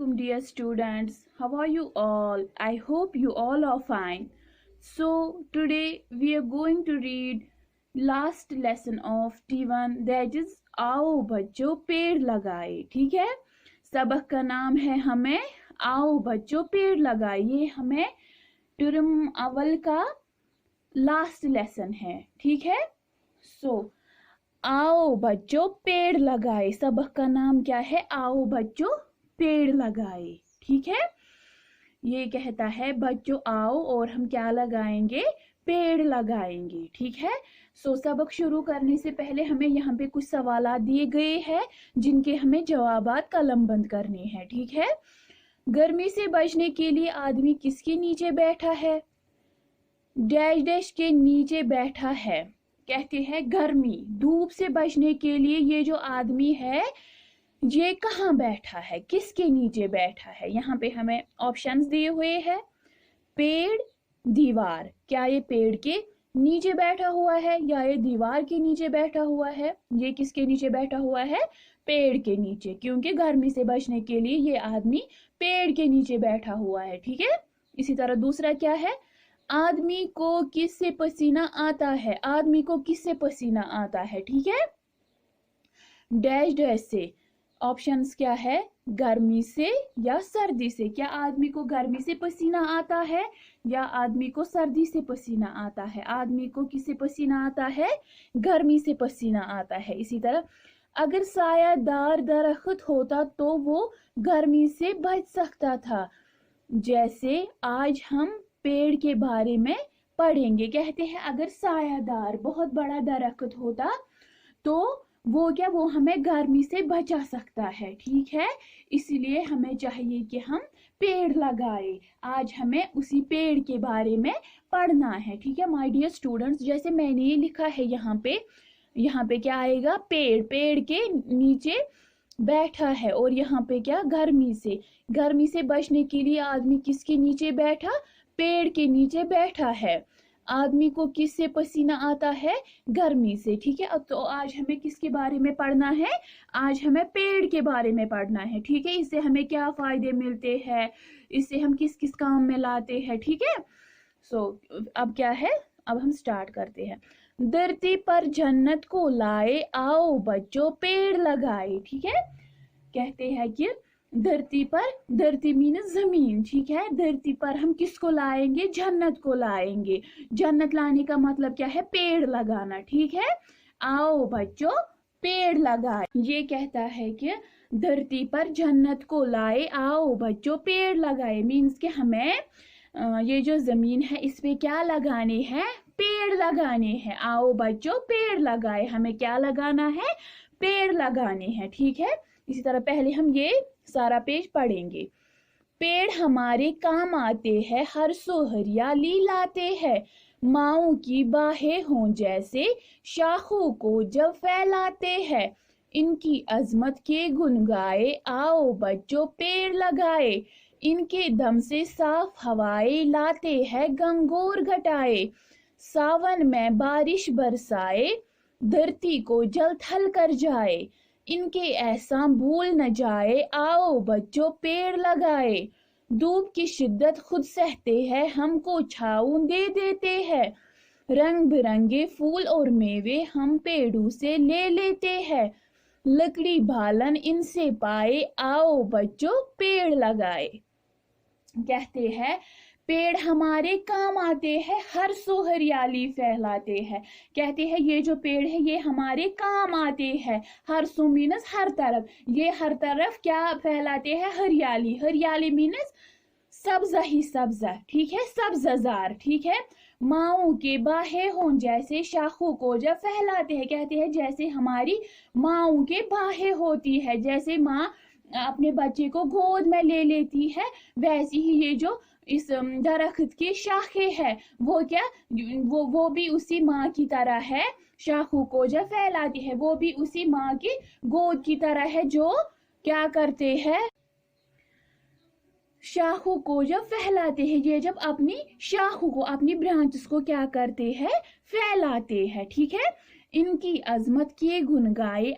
Assalamualaikum dear students. How are you all? I hope you all are fine. So today we are going to read last lesson of T1, that is आओ बच्चों पेड़ लगाए. ठीक है, सबक का नाम है हमें आओ बच्चों पेड़ लगाए. ये हमें टर्म अव्वल का लास्ट लेसन है. ठीक है, सो आओ बच्चों पेड़ लगाए. सबक का नाम क्या है? आओ बच्चों पेड़ लगाए. ठीक है, ये कहता है बच्चों आओ और हम क्या लगाएंगे? पेड़ लगाएंगे. ठीक है, सो सबक शुरू करने से पहले हमें यहाँ पे कुछ सवालात दिए गए हैं जिनके हमें जवाबात कलमबंद करने हैं. ठीक है, गर्मी से बचने के लिए आदमी किसके नीचे बैठा है? डैश डैश के नीचे बैठा है. कहते हैं गर्मी, धूप से बचने के लिए ये जो आदमी है ये कहाँ बैठा है, किसके नीचे बैठा है? यहाँ पे हमें ऑप्शंस दिए हुए हैं. पेड़, दीवार. क्या ये पेड़ के नीचे बैठा हुआ है या ये दीवार के नीचे बैठा हुआ है? ये किसके नीचे बैठा हुआ है? पेड़ के नीचे, क्योंकि गर्मी से बचने के लिए ये आदमी पेड़ के नीचे बैठा हुआ है. ठीक है, इसी तरह दूसरा क्या है? आदमी को किससे पसीना आता है? आदमी को किससे पसीना आता है? ठीक है, डैश डैश से. ऑप्शंस क्या है? गर्मी से या सर्दी से. क्या आदमी को गर्मी से पसीना आता है या आदमी को सर्दी से पसीना आता है? आदमी को किससे पसीना आता है? गर्मी से पसीना आता है. इसी तरह अगर सायादार दरख्त होता तो वो गर्मी से बच सकता था. जैसे आज हम पेड़ के बारे में पढ़ेंगे. कहते हैं अगर सायादार बहुत बड़ा दरख्त होता तो वो हमें गर्मी से बचा सकता है. ठीक है, इसलिए हमें चाहिए कि हम पेड़ लगाए. आज हमें उसी पेड़ के बारे में पढ़ना है. ठीक है माय डियर स्टूडेंट्स, जैसे मैंने ये लिखा है यहाँ पे क्या आएगा? पेड़. पेड़ के नीचे बैठा है. और यहाँ पे क्या? गर्मी से बचने के लिए आदमी किसके नीचे बैठा? पेड़ के नीचे बैठा है. आदमी को किससे पसीना आता है? गर्मी से. ठीक है, तो आज हमें किसके बारे में पढ़ना है? आज हमें पेड़ के बारे में पढ़ना है. ठीक है, इससे हमें क्या फायदे मिलते हैं, इससे हम किस किस काम में लाते हैं. ठीक है, सो अब क्या है? अब हम स्टार्ट करते हैं. धरती पर जन्नत को लाए, आओ बच्चों पेड़ लगाए. ठीक है, कहते हैं कि धरती मीन्स जमीन. ठीक है, धरती पर हम किसको लाएंगे? जन्नत को लाएंगे. जन्नत लाने का मतलब क्या है? पेड़ लगाना. ठीक है, आओ बच्चों पेड़ लगाए. ये कहता है कि धरती पर जन्नत को लाए, आओ बच्चों पेड़ लगाए. मीन्स कि हमें ये जो जमीन है इस पे क्या लगाने हैं? पेड़ लगाने हैं. आओ बच्चों पेड़ लगाए. हमें क्या लगाना है? पेड़ लगाने हैं. ठीक है, इसी तरह पहले हम ये सारा पेज पढ़ेंगे. पेड़ हमारे काम आते हैं, हर सो हरियाली लाते हैं. माओ की बाहें हों जैसे, शाखों को जब फैलाते हैं. इनकी अजमत के गुन गाए, आओ बच्चों पेड़ लगाए. इनके दम से साफ हवाएं लाते हैं गंगोर घटाए. सावन में बारिश बरसाए, धरती को जल थल कर जाए. इनके एहसान भूल न जाए, आओ बच्चों पेड़ लगाए. धूप की शिद्दत खुद सहते हैं, हमको छाँव दे देते हैं. रंग बिरंगे फूल और मेवे हम पेड़ों से ले लेते हैं. लकड़ी भालन इनसे पाए, आओ बच्चों पेड़ लगाए. कहते हैं पेड़ हमारे काम आते हैं, हर सो हरियाली फैलाते हैं. कहते हैं ये जो पेड़ है ये हमारे काम आते हैं. हर सो मीनस हर तरफ. ये हर तरफ क्या फैलाते हैं? हरियाली. हरियाली मीनस सब्जा ही सब्जा. ठीक है, सब्जाजार. ठीक है, माओ के बाहें हों जैसे, शाखों को जब फैलाते हैं. कहते हैं जैसे हमारी माओ के बाहें होती है, जैसे माँ अपने बच्चे को गोद में ले लेती है, वैसी ही ये जो इस दरख्त की शाखें है वो क्या वो भी उसी माँ की तरह है. शाखों को जब फैलाती है वो भी उसी माँ की गोद की तरह है, जो क्या करते हैं? शाखों को जब फैलाते हैं. ये जब अपनी शाखों को, अपनी ब्रांचेस को क्या करते हैं? फैलाते हैं. ठीक है, इनकी अजमत के गुन गाए.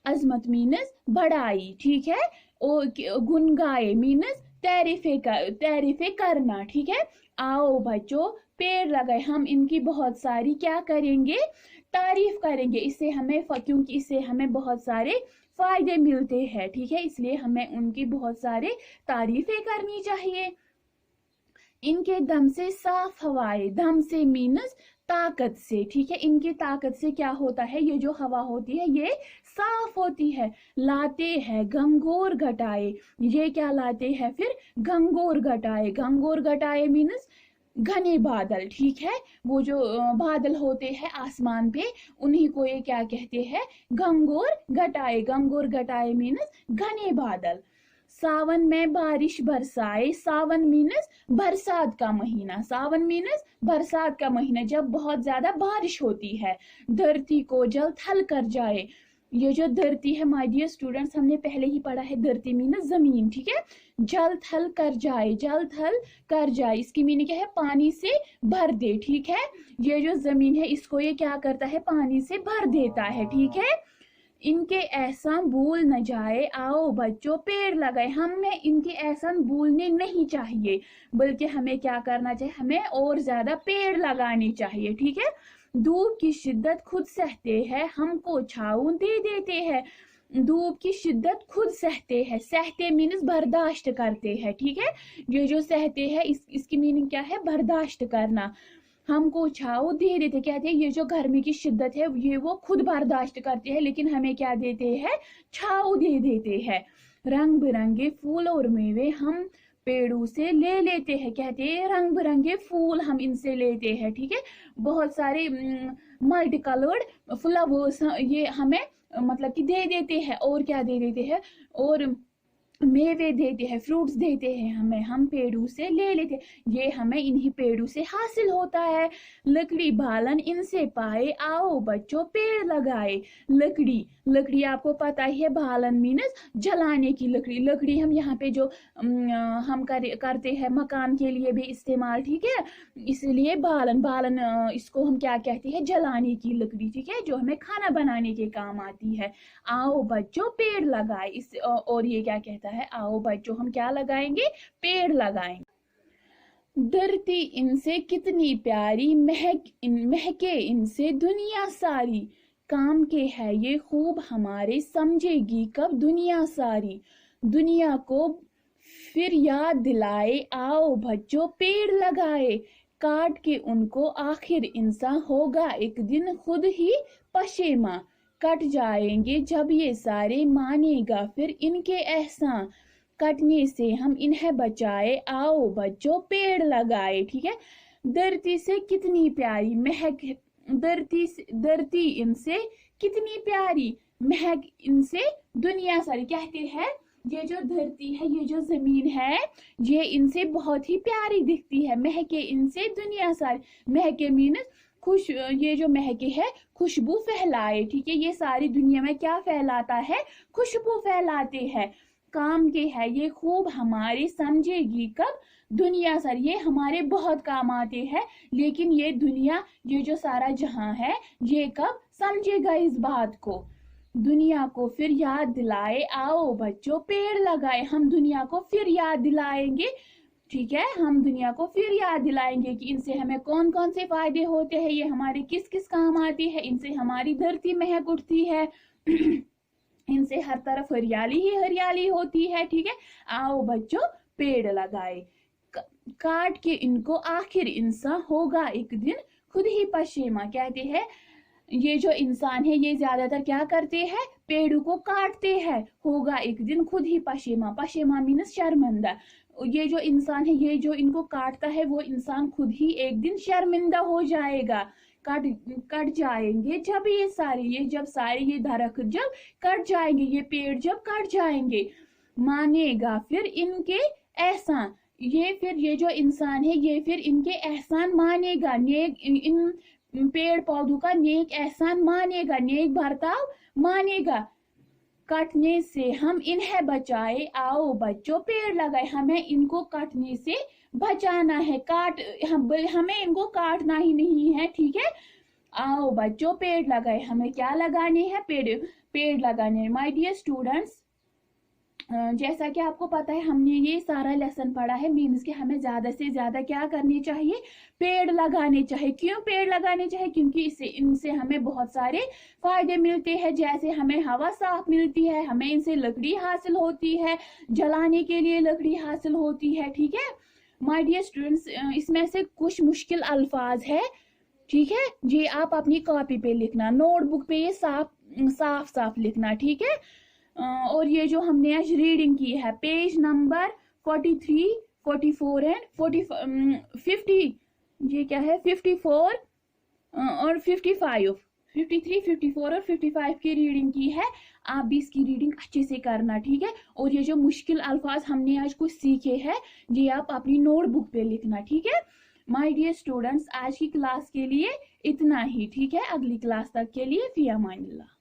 अजमत मीनस बड़ाई. ठीक है, गुनगाए मीन्स तारीफे करना, ठीक है। आओ बच्चों पेड़ लगाए, हम इनकी बहुत सारी क्या करेंगे, तारीफ करेंगे। इससे हमें क्योंकि इससे हमें बहुत सारे फायदे मिलते हैं, ठीक है, इसलिए हमें उनकी बहुत सारे तारीफें करनी चाहिए। इनके दम से साफ हवाएं, दम से मीन्स ताकत से, ठीक है, इनकी ताकत से क्या होता है, ये जो हवा होती है ये साफ होती है। लाते हैं घंघोर घटाए, ये क्या लाते हैं फिर, घंघोर घटाए। घंघोर घटाए मीन्स घने बादल, ठीक है, वो जो बादल होते हैं आसमान पे उन्हीं को ये क्या कहते हैं, घंघोर घटाए। घंघोर घटाए मीन्स घने बादल। सावन में बारिश बरसाए, सावन मीन्स बरसात का महीना, सावन मीन्स बरसात का महीना जब बहुत ज्यादा बारिश होती है। धरती को जल थल कर जाए, ये जो धरती है माय डियर स्टूडेंट्स हमने पहले ही पढ़ा है, धरती मीन्स जमीन, ठीक है। जल थल कर जाए, जल थल कर जाए इसकी मीनिंग क्या है, पानी से भर दे, ठीक है। ये जो जमीन है इसको ये क्या करता है, पानी से भर देता है, ठीक है। इनके एहसान भूल न जाए, आओ बच्चों पेड़ लगाए। हमें इनके एहसान भूलने नहीं चाहिए, बल्कि हमें क्या करना चाहिए, हमें और ज्यादा पेड़ लगाने चाहिए, ठीक है। धूप की शिद्दत खुद सहते हैं, हमको छाँव दे देते हैं। धूप की शिद्दत खुद सहते हैं, सहते मीन्स बर्दाश्त करते हैं, ठीक है। ये जो सहते हैं इसकी मीनिंग क्या है, बर्दाश्त करना। हमको छाँव दे देते, कहते हैं ये जो गर्मी की शिद्दत है ये वो खुद बर्दाश्त करते हैं, लेकिन हमें क्या देते हैं, छाँव दे देते हैं। रंग बिरंगे फूल और मेवे हम पेड़ों से ले लेते हैं, कहते हैं रंग बिरंगे फूल हम इनसे लेते हैं, ठीक है। बहुत सारे मल्टी कलर्ड फ्लावर्स ये हमें मतलब कि दे देते हैं, और क्या दे देते हैं, और मेवे देते हैं, फ्रूट्स देते हैं हमें, हम पेड़ों से ले लेते हैं, ये हमें इन्हीं पेड़ों से हासिल होता है। लकड़ी भालन इनसे पाए, आओ बच्चों पेड़ लगाए। लकड़ी, लकड़ी आपको पता ही है, भालन मीन्स जलाने की लकड़ी। लकड़ी हम यहाँ पे जो हम करते हैं मकान के लिए भी इस्तेमाल, ठीक है, इसलिए भालन, भालन इसको हम क्या कहते हैं, जलाने की लकड़ी, ठीक है, जो हमें खाना बनाने के काम आती है। आओ बच्चों पेड़ लगाए, इस और ये क्या कहता है, आओ बच्चों हम क्या लगाएंगे, पेड़ लगाएंगे। धरती इनसे कितनी प्यारी, महके इनसे दुनिया सारी। काम के है ये खूब हमारे, समझेगी कब दुनिया सारी। दुनिया को फिर याद दिलाए, आओ बच्चों पेड़ लगाए। काट के उनको आखिर इंसान होगा एक दिन खुद ही पशेमा। कट जाएंगे जब ये सारे, मानेगा फिर इनके एहसान। कटने से हम इन्हें बचाए, आओ बच्चों पेड़ लगाए, ठीक है। धरती से कितनी प्यारी महक, धरती इनसे कितनी प्यारी, महक इनसे दुनिया सारी। कहते हैं ये जो धरती है, ये जो जमीन है, ये इनसे बहुत ही प्यारी दिखती है, महके इनसे दुनिया सारी। महके मीन्स खुश, ये जो महके है खुशबू फैलाए, ठीक है, ये सारी दुनिया में क्या फैलाता है, खुशबू फैलाते हैं। काम के है ये खूब हमारे, समझेगी कब दुनिया सारी। ये हमारे बहुत काम आते हैं, लेकिन ये दुनिया, ये जो सारा जहां है ये कब समझेगा इस बात को। दुनिया को फिर याद दिलाए, आओ बच्चों पेड़ लगाए। हम दुनिया को फिर याद दिलाएंगे, ठीक है, हम दुनिया को फिर याद दिलाएंगे कि इनसे हमें कौन कौन से फायदे होते हैं, ये हमारे किस किस काम आती है, इनसे हमारी धरती महक उठती है इनसे हर तरफ हरियाली ही हरियाली होती है, ठीक है। आओ बच्चों पेड़ लगाए। काट के इनको आखिर इंसान होगा एक दिन खुद ही पशेमा। कहते हैं ये जो इंसान है ये ज्यादातर क्या करते हैं, पेड़ों को काटते हैं, होगा एक दिन खुद ही पशेमा। पशेमा मीन्स शर्मिंदा। ये जो इंसान है ये जो इनको काटता है वो इंसान खुद ही एक दिन शर्मिंदा हो जाएगा। कट जाएंगे जब ये जब सारे ये दरख्त जब कट जाएंगे, ये पेड़ जब कट जाएंगे, मानेगा फिर इनके एहसान। ये फिर ये जो इंसान है ये फिर इनके एहसान मानेगा, नेक इन पेड़ पौधों का नेक एहसान मानेगा, नेक बर्ताव मानेगा। कटने से हम इन्हें बचाए, आओ बच्चों पेड़ लगाए। हमें इनको कटने से बचाना है, हमें इनको काटना ही नहीं है, ठीक है। आओ बच्चों पेड़ लगाए। हमें क्या लगाने हैं, पेड़ लगाने हैं। माय डियर स्टूडेंट्स, जैसा कि आपको पता है हमने ये सारा लेसन पढ़ा है, मीन्स कि हमें ज़्यादा से ज़्यादा क्या करनी चाहिए, पेड़ लगाने चाहिए। क्यों पेड़ लगाने चाहिए? क्योंकि इनसे हमें बहुत सारे फायदे मिलते हैं, जैसे हमें हवा साफ मिलती है, हमें इनसे लकड़ी हासिल होती है, जलाने के लिए लकड़ी हासिल होती है। ठीक है माय डियर स्टूडेंट्स, इसमें से कुछ मुश्किल अल्फाज है, ठीक है, ये आप अपनी कॉपी पे लिखना, नोटबुक पे ये साफ साफ लिखना, ठीक है। और ये जो हमने आज रीडिंग की है, पेज नंबर 43, 44 एंड 50, ये क्या है 54 और 55, 53, 54 और 55 की रीडिंग की है। आप भी इसकी रीडिंग अच्छे से करना, ठीक है। और ये जो मुश्किल अल्फाज हमने आज कुछ सीखे हैं, ये आप अपनी नोटबुक पे लिखना, ठीक है। माय डियर स्टूडेंट्स, आज की क्लास के लिए इतना ही, ठीक है। अगली क्लास तक के लिए फी अमानिल्लाह।